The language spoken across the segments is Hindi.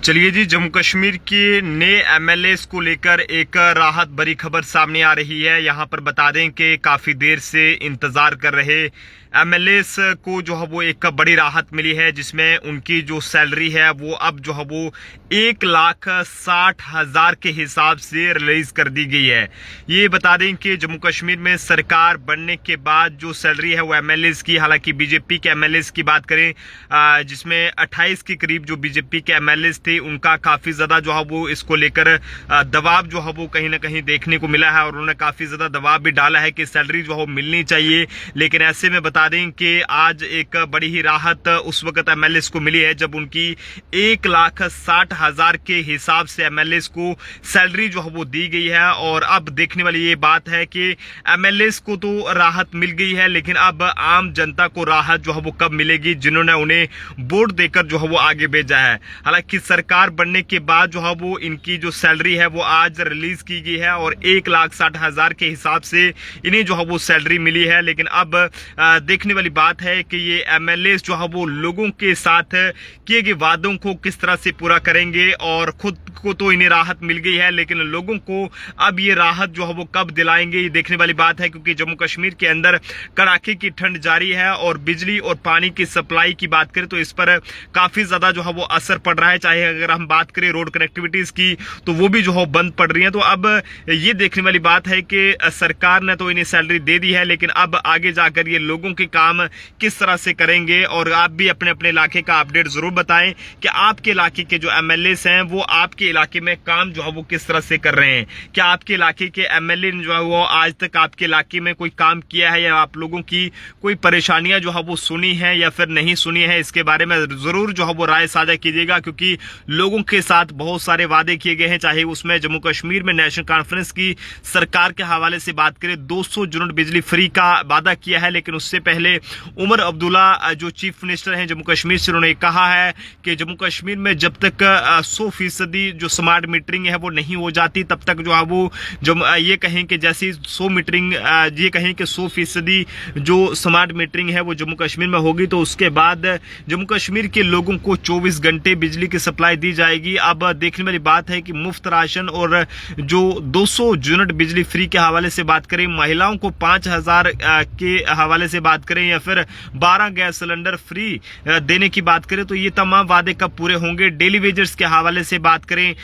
चलिए जी, जम्मू कश्मीर के नए एमएलएस को लेकर एक राहत भरी खबर सामने आ रही है। यहां पर बता दें कि काफी देर से इंतजार कर रहे एमएलएस को जो है वो एक बड़ी राहत मिली है, जिसमें उनकी जो सैलरी है वो अब जो है वो 1,60,000 के हिसाब से रिलीज कर दी गई है। ये बता दें कि जम्मू कश्मीर में सरकार बनने के बाद जो सैलरी है वो एमएलएस की, हालांकि बीजेपी के एमएलएस की बात करें जिसमें 28 के करीब जो बीजेपी के एमएलएस थे, उनका काफी ज्यादा जो है वो इसको लेकर दबाव जो है वो कहीं ना कहीं देखने को मिला है और उन्होंने काफी ज्यादा दबाव भी डाला है कि सैलरी जो है मिलनी चाहिए। लेकिन ऐसे में बता दें कि आज एक बड़ी ही राहत उस वक्त एमएलएस को मिली है जब उनकी 1,60,000 के हिसाब से एमएलएस को सैलरी जो है वो दी गई है। और अब देखने वाली ये बात है कि एमएलएस को तो राहत मिल गई है, लेकिन अब आम जनता को राहत जो है वो कब मिलेगी, जिन्होंने उन्हें वोट देकर जो है वो आगे भेजा है। हालांकि सरकार बनने के बाद जो है वो इनकी जो सैलरी है वो आज रिलीज की गई है और 1,60,000 के हिसाब से इन्हें जो है वो सैलरी मिली है। लेकिन अब देखने वाली बात है कि ये एमएलए जो है वो लोगों के साथ किए गए वादों को किस तरह से पूरा करेंगे। और खुद को तो इन्हें राहत मिल गई है, लेकिन लोगों को अब ये राहत जो है वो कब दिलाएंगे, ये देखने वाली बात है। क्योंकि जम्मू कश्मीर के अंदर कड़ाके की ठंड जारी है और बिजली और पानी की सप्लाई की बात करें तो इस पर काफी ज्यादा जो है वो असर पड़ रहा है। चाहे अगर हम बात करें रोड कनेक्टिविटीज की तो वो भी जो है बंद पड़ रही है। तो अब ये देखने वाली बात है कि सरकार ने तो इन्हें सैलरी दे दी है, लेकिन अब आगे जाकर ये लोगों के काम किस तरह से करेंगे। और आप भी अपने अपने इलाके का अपडेट जरूर बताएं कि आपके इलाके के जो एमएलए हैं वो आपके इलाके में काम जो है वो किस तरह से कर रहे हैं। क्या आपके इलाके के एमएलए जो है वो आज तक आपके इलाके में कोई काम किया है, या आप लोगों की कोई परेशानियां जो है वो सुनी है या फिर नहीं सुनी है, इसके बारे में जरूर जो है वो राय साझा कीजिएगा। क्योंकि लोगों के साथ बहुत सारे वादे किए गए हैं, चाहे उसमें जम्मू कश्मीर में नेशनल कॉन्फ्रेंस की सरकार के हवाले से बात करें 200 यूनिट बिजली फ्री का वादा किया है। लेकिन उससे पहले उमर अब्दुल्ला जो चीफ मिनिस्टर हैं जम्मू कश्मीर से, उन्होंने कहा है कि जम्मू कश्मीर में जब तक 100% जो स्मार्ट मीटरिंग है वो नहीं हो जाती, तब तक जो है वो ये कहें कि जैसी 100 मीटरिंग ये कहें कि 100% जो स्मार्ट मीटरिंग है वो जम्मू कश्मीर में होगी तो उसके बाद जम्मू कश्मीर के लोगों को 24 घंटे बिजली की सप्लाई दी जाएगी। अब देखने वाली बात है कि मुफ्त राशन और जो 200 यूनिट बिजली फ्री के हवाले से बात करें, महिलाओं को 5,000 के हवाले से बात करें या फिर 12 गैस सिलेंडर फ्री देने की बात करें, तो ये तमाम वादे कब पूरे होंगे। डेली वेजर्स के हवाले से बात करें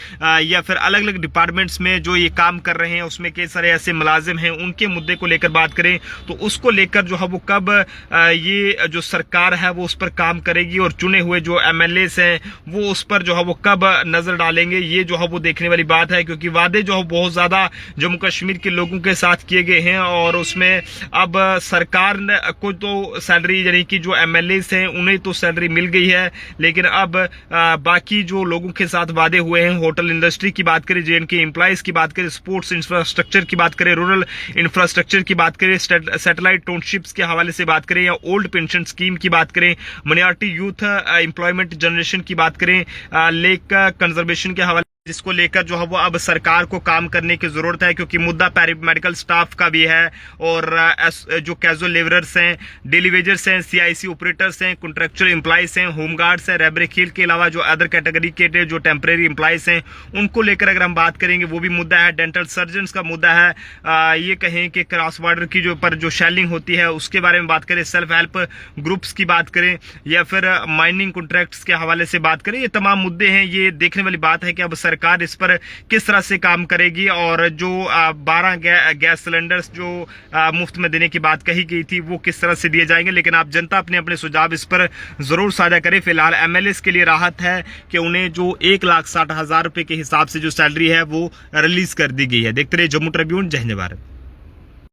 या फिर अलग अलग डिपार्टमेंट्स में जो ये काम कर रहे हैं उसमें कई सारे ऐसे मुलाजिम हैं, उनके मुद्दे को लेकर बात करें तो उसको लेकर जो है वो कब ये जो सरकार है वो उस पर काम करेगी और चुने हुए जो एमएलए हैं वो उस पर जो है वो कब नजर डालेंगे, ये जो है वो देखने वाली बात है। क्योंकि वादे जो है बहुत ज्यादा जम्मू कश्मीर के लोगों के साथ किए गए हैं और उसमें अब सरकार को तो सैलरी यानी कि जो एमएलए हैं उन्हें तो सैलरी मिल गई है, लेकिन अब बाकी जो लोगों के साथ वादे हुए हैं, होटल इंडस्ट्री की बात करें, जेएनके एम्प्लॉइज की बात करें, स्पोर्ट्स इंफ्रास्ट्रक्चर की बात करें, रूरल इंफ्रास्ट्रक्चर की बात करें, सैटेलाइट टाउनशिप्स के हवाले से बात करें या ओल्ड पेंशन स्कीम की बात करें, माइनॉरिटी यूथ एम्प्लॉयमेंट जनरेशन की बात करें, लेक कंजर्वेशन के हवाले जिसको लेकर जो है वो अब सरकार को काम करने की जरूरत है। क्योंकि मुद्दा पैरामेडिकल स्टाफ का भी है और जो कैजुअल लेबरर्स हैं, डेली वेजर्स हैं, सीआईसी ऑपरेटर्स हैं, कॉन्ट्रेक्चुअल एम्प्लॉयज हैं, होमगार्ड्स हैं, रेबरे खेल के अलावा जो अदर कैटेगरी के जो टेम्परेरी एम्प्लॉयज हैं उनको लेकर अगर हम बात करेंगे वो भी मुद्दा है। डेंटल सर्जन का मुद्दा है। ये कहें कि क्रॉस बॉर्डर की जो पर जो शेलिंग होती है उसके बारे में बात करें, सेल्फ हेल्प ग्रुप्स की बात करें या फिर माइनिंग कॉन्ट्रैक्ट्स के हवाले से बात करें, ये तमाम मुद्दे हैं। ये देखने वाली बात है कि अब सरकार इस पर किस तरह से काम करेगी और जो 12 गैस सिलेंडर्स जो मुफ्त में देने की बात कही गई थी वो किस तरह से दिए जाएंगे। लेकिन आप जनता अपने अपने सुझाव इस पर जरूर साझा करें। फिलहाल एमएलए के लिए राहत है कि उन्हें जो 1,60,000 रुपए के हिसाब से जो सैलरी है वो रिलीज कर दी गई है। देखते रहिए जम्मू ट्रिब्यून। जय हिंद भारत।